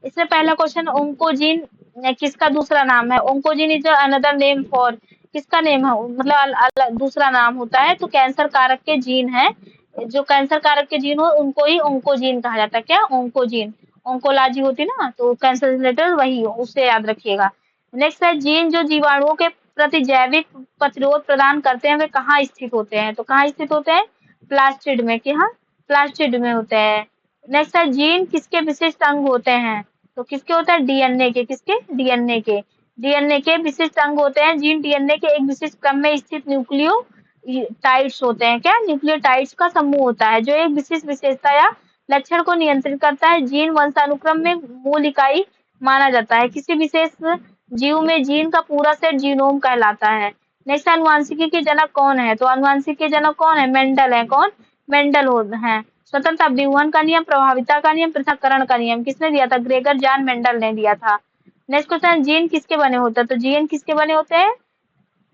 इसमें पहला क्वेश्चन, ओंकोजीन किसका दूसरा नाम है। Oncogene is another name for, किसका नेम है, मतलब दूसरा नाम होता है, तो कैंसर कारक के जीन है। जो कैंसर कारक के जीन हो उनको ही ओंकोजीन कहा जाता है। क्या, ओंकोजीन। ओंकोलॉजी होती ना, तो कैंसर रिलेटेड वही हो, उससे याद रखिएगा। नेक्स्ट है, जीन जो जीवाणुओं के प्रति जैविक प्रतिरोध प्रदान करते हैं वे कहाँ स्थित होते हैं, तो कहाँ स्थित होते हैं, प्लास्टिड में। क्या, प्लास्टिड में होते हैं। नेक्स्ट है, जीन किसके विशिष्ट अंग होते हैं, तो किसके होता है, डीएनए के। किसके, डीएनए के। डीएनए के विशिष्ट अंग होते हैं। जीन डीएनए के एक विशिष्ट क्रम में स्थित न्यूक्लियोटाइड्स होते हैं। क्या, न्यूक्लियोटाइड्स का समूह होता है जो एक विशिष्ट विशेषता या लक्षण को नियंत्रित करता है। जीन वंशानुक्रम में मूल इकाई माना जाता है। किसी विशेष जीव में जीन का पूरा सेट जीनोम कहलाता है। नेक्स्ट, आनुवंशिकी के जनक कौन है, तो आनुवंशिकी के जनक कौन है, मेंडल है। कौन, मेंडल है। स्वतंत्र अभिवहन का नियम, प्रभाविता का नियम, पृथक्करण का नियम किसने दिया था, ग्रेगर जॉन मेंडल ने दिया था। नेक्स्ट क्वेश्चन, जीन किसके बने होते हैं, तो जीन किसके बने होते हैं,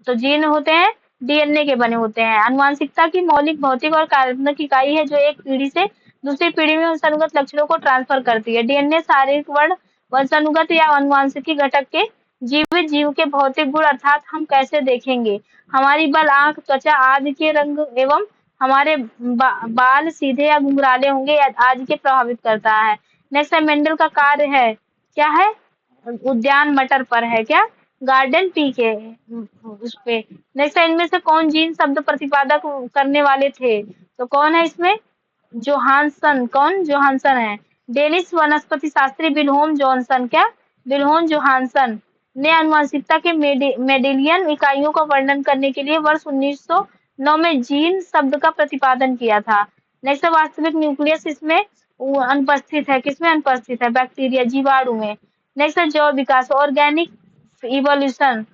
तो जीन होते हैं डीएनए के बने होते हैं। आनुवंशिकता की मौलिक भौतिक और कार्यात्मक इकाई है जो एक पीढ़ी से दूसरी पीढ़ी में वंशानुगत लक्षणों को ट्रांसफर करती है। डीएनए शारीरिक वर्ण, वंशानुगत या आनुवंशिकी घटक के जीवित जीव के भौतिक गुण, अर्थात हम कैसे देखेंगे, हमारी बल, आंख, त्वचा आदि के रंग एवं हमारे बाल सीधे या घुंघराले होंगे आदि के प्रभावित करता है। नेक्स्ट है, मेंडल का कार्य है, क्या है, उद्यान मटर पर है। क्या, गार्डन पी के उस पे। नेक्स्ट, इनमें से कौन जीन शब्द प्रतिपादक करने वाले थे, तो कौन है इसमें, जोहानसन। कौन, जोहानसन है। डेनिश वनस्पति शास्त्री विल्होम जॉनसन, क्या, विल्होम जोहानसन ने आनुवंशिकता के मेंडेलियन इकाइयों का वर्णन करने के लिए वर्ष 1909 में जीन शब्द का प्रतिपादन किया था। नेक्स्ट, वास्तविक न्यूक्लियस इसमें अनुपस्थित है। किसमें अनुपस्थित है, बैक्टीरिया, जीवाणु में। नेक्स्ट है, जैव विकास, ऑर्गेनिक इवोल्यूशन,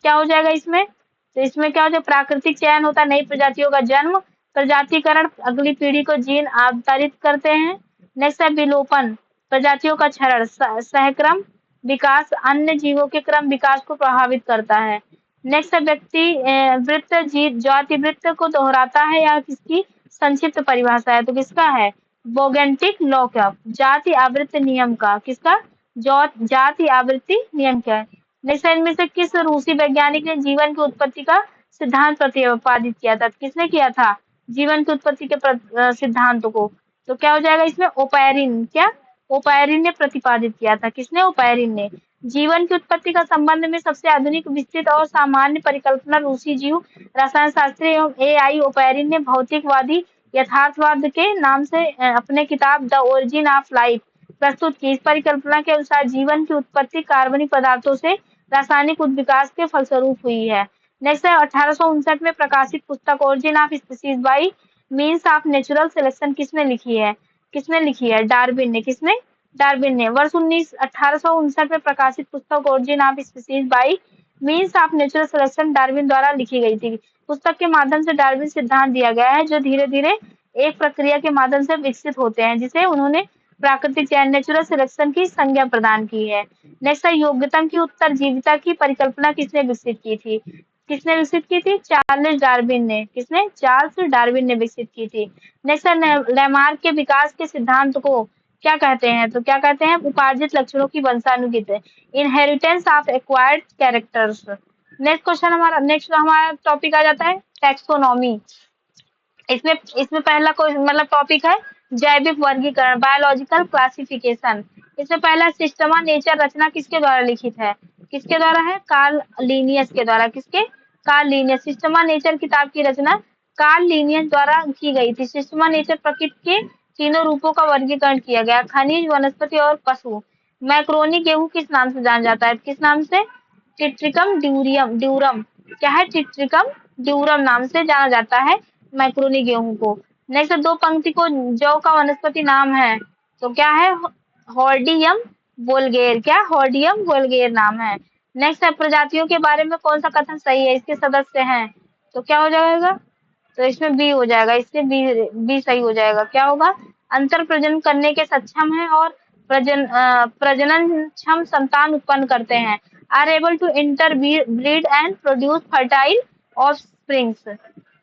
क्या हो जाएगा इसमें, तो इसमें क्या हो जाएगा, प्राकृतिक चयन होता है, नई प्रजातियों का जन्म। प्रजातिकरण, अगली पीढ़ी को जीन आवंटित करते हैं। नेक्स्ट है, विलोपन, प्रजातियों का क्षरण। सहक्रम विकास, अन्य जीवों के क्रम विकास को प्रभावित करता है। नेक्स्ट है, व्यक्ति वृत्त, जाति वृत्त को दोहराता है या किसकी संक्षिप्त परिभाषा है, तो किसका है, बोगेंटिक लॉकअप, जाति आवृत्ति नियम का। किसका, जाति आवृत्ति नियम क्या है। नेक्स्ट, इनमें से किस रूसी वैज्ञानिक ने जीवन की उत्पत्ति का सिद्धांत प्रतिपादित किया था, किसने किया था, जीवन की उत्पत्ति के सिद्धांत को, तो क्या हो जाएगा इसमें, ओपैरिन। क्या, ओपैरिन ने प्रतिपादित किया था। किसने, ओपैरिन ने। जीवन की उत्पत्ति का संबंध में सबसे आधुनिक, विस्तृत और सामान्य परिकल्पना रूसी जीव रसायन शास्त्री एवं ए.आई. ओपैरिन ने भौतिकवादी यथार्थवाद के नाम से अपने किताब द ओरिजिन ऑफ लाइफ प्रस्तुत की। इस परिकल्पना के अनुसार जीवन की उत्पत्ति कार्बनिक पदार्थों से रासायनिक उद्विकास के फलस्वरूप हुई है। नेक्स्ट है, 1859 में प्रकाशित पुस्तक origin of species by means of natural selection किसने लिखी है, किसने लिखी है, डार्विन ने। किसने, डार्विन ने। वर्ष 1859 में प्रकाशित पुस्तक origin of species by means of natural selection Darwin द्वारा लिखी गई थी। पुस्तक के माध्यम से डार्विन सिद्धांत दिया गया है जो धीरे धीरे एक प्रक्रिया के माध्यम से विकसित होते हैं जिसे उन्होंने प्राकृतिक चयन, नेचुरल सिलेक्शन की संज्ञा प्रदान की है। नेक्स्ट है, योग्यता की उत्तरजीविता की परिकल्पना किसने विकसित की थी, किसने विकसित की थी, चार्ल्स डार्विन ने। किसने, चार्ल्स डार्विन ने विकसित की थी। नेक्स्ट है, लैमार्क के विकास के सिद्धांत को क्या कहते हैं, तो क्या कहते हैं, उपार्जित लक्षणों की वंशानुगत, inheritance of acquired characters. Next हमारा टॉपिक आ जाता है टैक्सोनॉमी। इसमें इसमें पहला कोई मतलब टॉपिक है जैविक वर्गीकरण, बायोलॉजिकल क्लासिफिकेशन। इसमें पहला, सिस्टमा नेचर रचना किसके द्वारा लिखित है, किसके द्वारा है, कार्ल लिनियस के द्वारा। किसके, कार्ल लिनियस। सिस्टमा नेचर किताब की रचना कार्ल लिनियस द्वारा की गई थी। सिस्टमा नेचर प्रकृति के तीनों रूपों का वर्गीकरण किया गया, खनिज, वनस्पति और पशु। मैक्रोनी गेहूं किस नाम से जाना जाता है, किस नाम से, टिट्रिकम ड्यूरम। क्या है, टिट्रिकम ड्यूरम नाम से जाना जाता है मैक्रोनी गेहूं को। नेक्स्ट 2 पंक्ति को जौ का वनस्पति नाम है, तो क्या है? हॉर्डियम वोल्गेर। क्या? हॉर्डियम वोल्गेर नाम है। नेक्स्ट है प्रजातियों के बारे में कौन सा कथन सही है? इसके सदस्य हैं, तो क्या हो जाएगा? तो इसमें बी हो जाएगा, इससे बी सही हो जाएगा। क्या होगा? अंतर प्रजनन करने के सक्षम है और प्रजनन क्षम संतान उत्पन्न करते हैं। Are able to interbreed and produce fertile offsprings.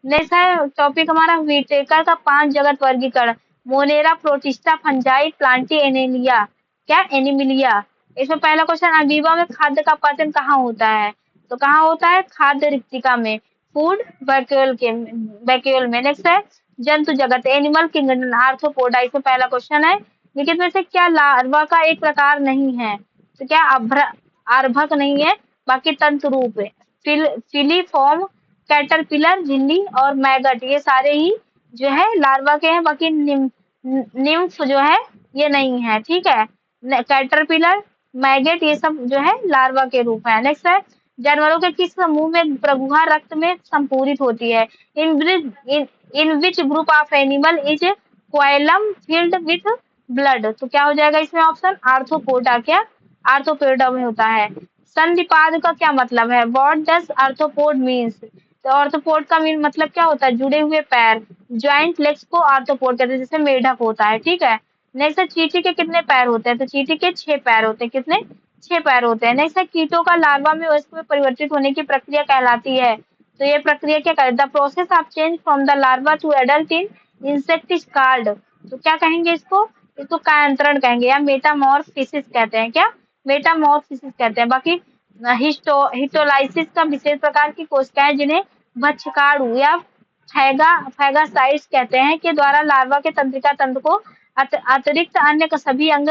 Next है टॉपिक हमारा व्हीटेकर का 5 जगत वर्गीकरण। Monera, Protista, Fungi, Plantae, Annelida. क्या? एनिमिलिया। इसमें पहला क्वेश्चन, अमीबा में खाद्य का पाचन कहाँ होता है? तो कहाँ होता है? खाद्य रिक्तिका में, फूड वैक्यूल में। नेक्स्ट है जंतु जगत, एनिमल किंगडम, आर्थ्रोपोडा। इसमें पहला क्वेश्चन है निम्नलिखित में से क्या लार्वा का एक प्रकार नहीं है? तो क्या? आर्भक नहीं है, बाकी तंतु रूप है। फिलीफॉर्म, कैटरपिलर, झिल्ली और मैगट, ये सारे ही जो है लार्वा के हैं, बाकी निम्फ जो है ये नहीं है। ठीक है, कैटरपिलर, मैगेट, ये सब जो है लार्वा के रूप है। नेक्स्ट है जानवरों के किस समूह में प्रगुहा रक्त में संपूरित होती है? In which group of animal is coelom filled with blood? तो क्या हो जाएगा इसमें ऑप्शन? आर्थ्रोपोडा। क्या? आर्थ्रोपोडा में होता है। संधिपाद का क्या मतलब है? What does arthropod means? तो आर्थ्रोपोड का मीन मतलब क्या होता है? जुड़े हुए पैर। ज्वाइंट लेग्स को आर्थ्रोपोड कहते हैं, जैसे मेढक होता है। ठीक है, नेक्स्ट है चींटी के कितने पैर होते हैं? तो चींटी के 6 पैर होते हैं। कितने? 6 पैर होते हैं। नेक्स्ट है कीटों का लार्वा में वयस्क में परिवर्तित होने की प्रक्रिया कहलाती है, तो ये प्रक्रिया क्या कहलाती है? The process of change from the larva to adult in insect is called. तो क्या कहेंगे इसको? इसको कायांतरण कहेंगे या मेटामॉर्फिसिस कहते हैं। क्या? मेटामॉर्फिसिस कहते हैं। बाकी हिस्टोलाइसिस का विशेष प्रकार की कोशिकाएं जिन्हें भक्षकाणु या फैगासाइट्स कहते हैं के द्वारा लार्वा के तंत्रिका तंत्र को अतिरिक्त अन्य सभी अंग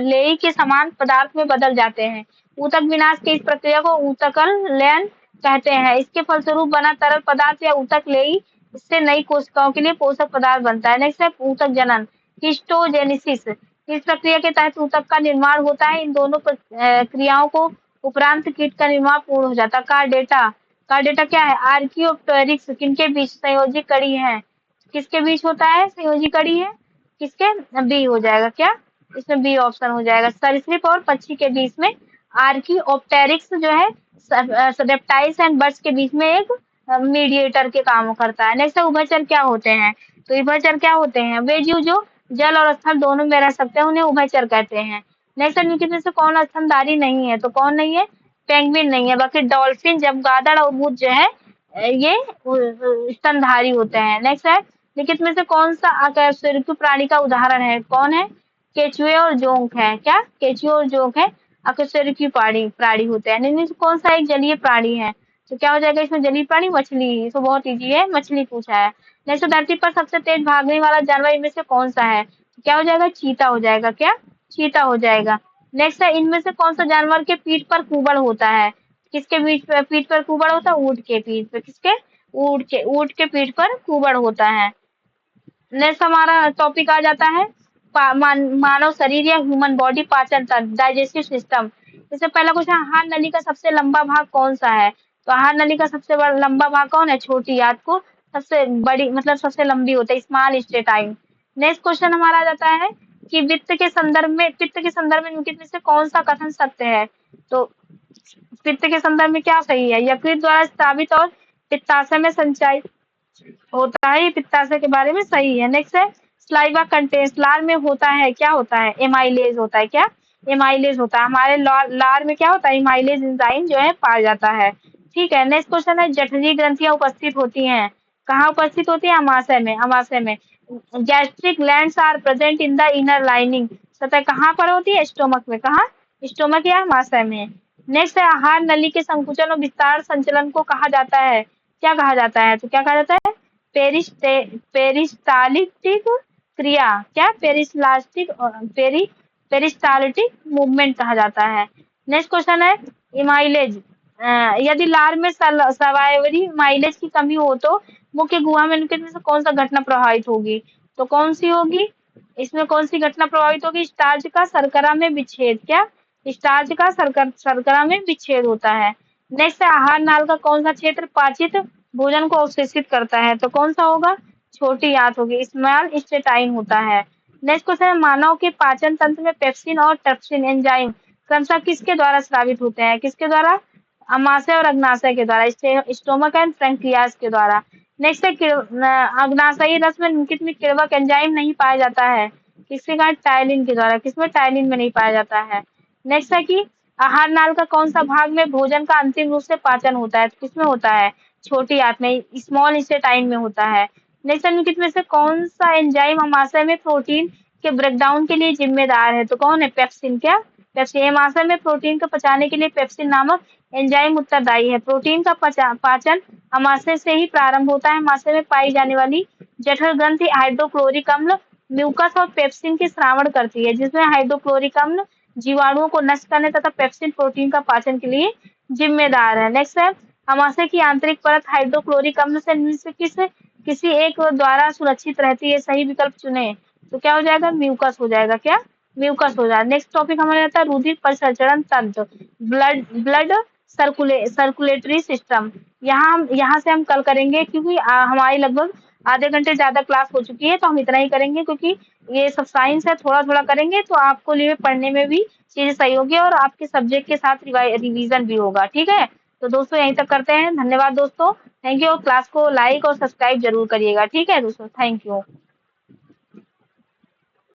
लेई के समान पदार्थ में बदल जाते हैं। ऊतक विनाश की इस प्रक्रिया को ऊतकल लयन कहते हैं। इसके फलस्वरूप बना तरल पदार्थ या ऊतक लेई इससे नई कोशिकाओं के लिए पोषक पदार्थ बनता है। नेक्स्ट है ऊतक जनन, हिस्टोजेनेसिस। इस प्रक्रिया के तहत ऊतक का निर्माण होता है। इन दोनों क्रियाओं को उपरांत कीट का निर्माण पूर्ण हो जाता है। कार्डेटा क्या है? आर्कियोप्टेरिक्स किनके बीच संयोजी कड़ी है? किसके बीच होता है? संयोजी कड़ी है किसके? बी हो जाएगा। क्या? इसमें बी ऑप्शन हो जाएगा। सरीसृप और पक्षी के बीच में आर्कियोप्टेरिक्स जो है रेप्टाइल्स एंड बर्ड्स के बीच में एक मीडिएटर के काम करता है। नेक्स्ट है उभयचर क्या होते हैं? तो उभयचर क्या होते हैं? वे जीव जो जल और स्थल दोनों में रह सकते हैं उन्हें उभयचर कहते हैं। नेक्स्ट है निम्नलिखित में से कौन स्तनधारी नहीं है? तो कौन नहीं है? पेंगुइन नहीं है, बाकी डॉल्फिन, चमगादड़ और ऊँट जो है ये स्तनधारी होते हैं। नेक्स्ट है लिखित में से कौन सा अकशेरुकी प्राणी का उदाहरण है? कौन है? केचुए और जोंक है। क्या? केचुए और जोंक है अकशेरुकी प्राणी होते हैं। इनमें से कौन सा एक जलीय प्राणी है? तो क्या हो जाएगा इसमें? जलीय प्राणी मछली। तो बहुत इजी है, मछली पूछा है। नेक्स्ट धरती पर सबसे तेज भागने वाला जानवर इनमें से कौन सा है? तो क्या हो जाएगा? चीता हो जाएगा। क्या? चीता हो जाएगा। नेक्स्ट है इनमें से कौन सा जानवर के पीठ पर कुबड़ होता है? किसके पीठ पर कुबड़ होता है? ऊँट के पीठ पर। किसके? ऊँट के पीठ पर कुबड़ होता है। नेक्स्ट हमारा टॉपिक आ जाता है मानव शरीर या ह्यूमन बॉडी पाचन तंत्र, डाइजेस्टिव सिस्टम। इससे पहला क्वेश्चन, आहार नली का सबसे लंबा भाग कौन सा है? तो आहार नली का सबसे लंबा भाग कौन है? छोटी, याद को सबसे बड़ी मतलब सबसे लंबी होता है, स्मॉल इंटेस्टाइन। नेक्स्ट क्वेश्चन हमारा आ जाता है कि पित्त के संदर्भ में निम्नलिखित में से कौन सा कथन सत्य है? तो पित्त के संदर्भ में क्या सही है? यकृत द्वारा स्रावित और पित्ताशय में संचय होता है, ये पित्ताशय के बारे में सही है। नेक्स्ट है स्लाइवा कंटेंस, लार में होता है, क्या होता है? एमाइलेज होता है। क्या? एमाइलेज होता है। हमारे लार में क्या होता है? एमाइलेज एंजाइम जो है पाया जाता है। ठीक है, नेक्स्ट क्वेश्चन है जठरी ग्रंथियां उपस्थित होती हैं, कहाँ उपस्थित होती है? अमाशय में। अमाशय में। Gastric glands are present in the inner lining, सतह कहाँ पर होती है? स्टोमक में। कहाँ? स्टोमक या अमाशय में। नेक्स्ट है आहार नली के संकुचन और विस्तार संचलन को कहा जाता है, क्या कहा जाता है? तो क्या कहा जाता है? पेरिस्टालिटिक क्रिया। क्या? पेरिस्टालिटिक मूवमेंट कहा जाता है। नेक्स्ट क्वेश्चन है इमाइलेज, यदि लार में सवायवरी माइलेज की कमी हो तो मुख्य गुहा में निम्नलिखित में से कौन सा घटना प्रभावित होगी? तो कौन सी होगी? इसमें कौन सी घटना प्रभावित होगी? स्टार्च का शर्करा में विच्छेद। क्या? स्टार्च का शर्करा में विच्छेद होता है। नेक्स्ट है आहार नाल का कौन सा क्षेत्र पाचित भोजन को अवशोषित करता है? तो कौन सा होगा? छोटी आंत होगी, स्मॉल इंटेस्टाइन होता है। नेक्स्ट क्वेश्चन है, मानव के पाचन तंत्र में पेप्सिन और ट्रिप्सिन एंजाइम क्रमशः किसके द्वारा स्रावित होते हैं? किसके द्वारा? अमाशय और अग्नाशय के द्वारा, स्टोमक एंड पैंक्रियास के द्वारा। नेक्स्ट है अग्नाशयी रस में निम्नलिखित में किण्वक एंजाइम नहीं पाया जाता है? किसके कारण? टायलिन के द्वारा। किसमें? टायलिन में नहीं पाया जाता है। नेक्स्ट है कि आहार नाल का कौन सा भाग में भोजन का अंतिम रूप से पाचन होता है? तो किसमें होता है? छोटी आंत में, स्मॉल इंटेस्टाइन में होता है। नेक्स्ट निम्नलिखित में से कौन सा एंजाइम अमाशय में प्रोटीन के ब्रेकडाउन के लिए जिम्मेदार है? तो कौन है? पेप्सिन। क्या? पेप्सिन। अमाशय में प्रोटीन को पचाने के लिए पेप्सिन नामक एंजाइम उत्तरदायी है। प्रोटीन का पाचन अमाशय से ही प्रारंभ होता है। अमाशय में पाई जाने वाली जठर ग्रंथि हाइड्रोक्लोरिक अम्ल, म्यूकस और पेप्सिन की श्रावण करती है, जिसमें हाइड्रोक्लोरिक अम्ल जीवाणुओं को नष्ट करने तथा पेप्सिन प्रोटीन का पाचन के लिए जिम्मेदार है। नेक्स्ट है, अमाशय की आंतरिक परत हाइड्रोक्लोरिक अम्ल से निम्न से किसी एक द्वारा सुरक्षित रहती है? सही विकल्प चुने। तो क्या हो जाएगा? म्यूकस हो जाएगा। क्या? म्यूकस हो जाएगा। नेक्स्ट टॉपिक हमारा रहता है रुधिर परिसंचरण तंत्र, ब्लड सर्कुलेटरी सिस्टम। यहाँ से हम कल करेंगे, क्योंकि हमारी लगभग आधे घंटे ज्यादा क्लास हो चुकी है, तो हम इतना ही करेंगे, क्योंकि ये सब साइंस है, थोड़ा थोड़ा करेंगे तो आपको लिए पढ़ने में भी चीजें सही होगी और आपके सब्जेक्ट के साथ रिवीजन भी होगा। ठीक है, तो दोस्तों यहीं तक करते हैं। धन्यवाद दोस्तों, थैंक यू। क्लास को लाइक और सब्सक्राइब जरूर करिएगा। ठीक है दोस्तों, थैंक यू।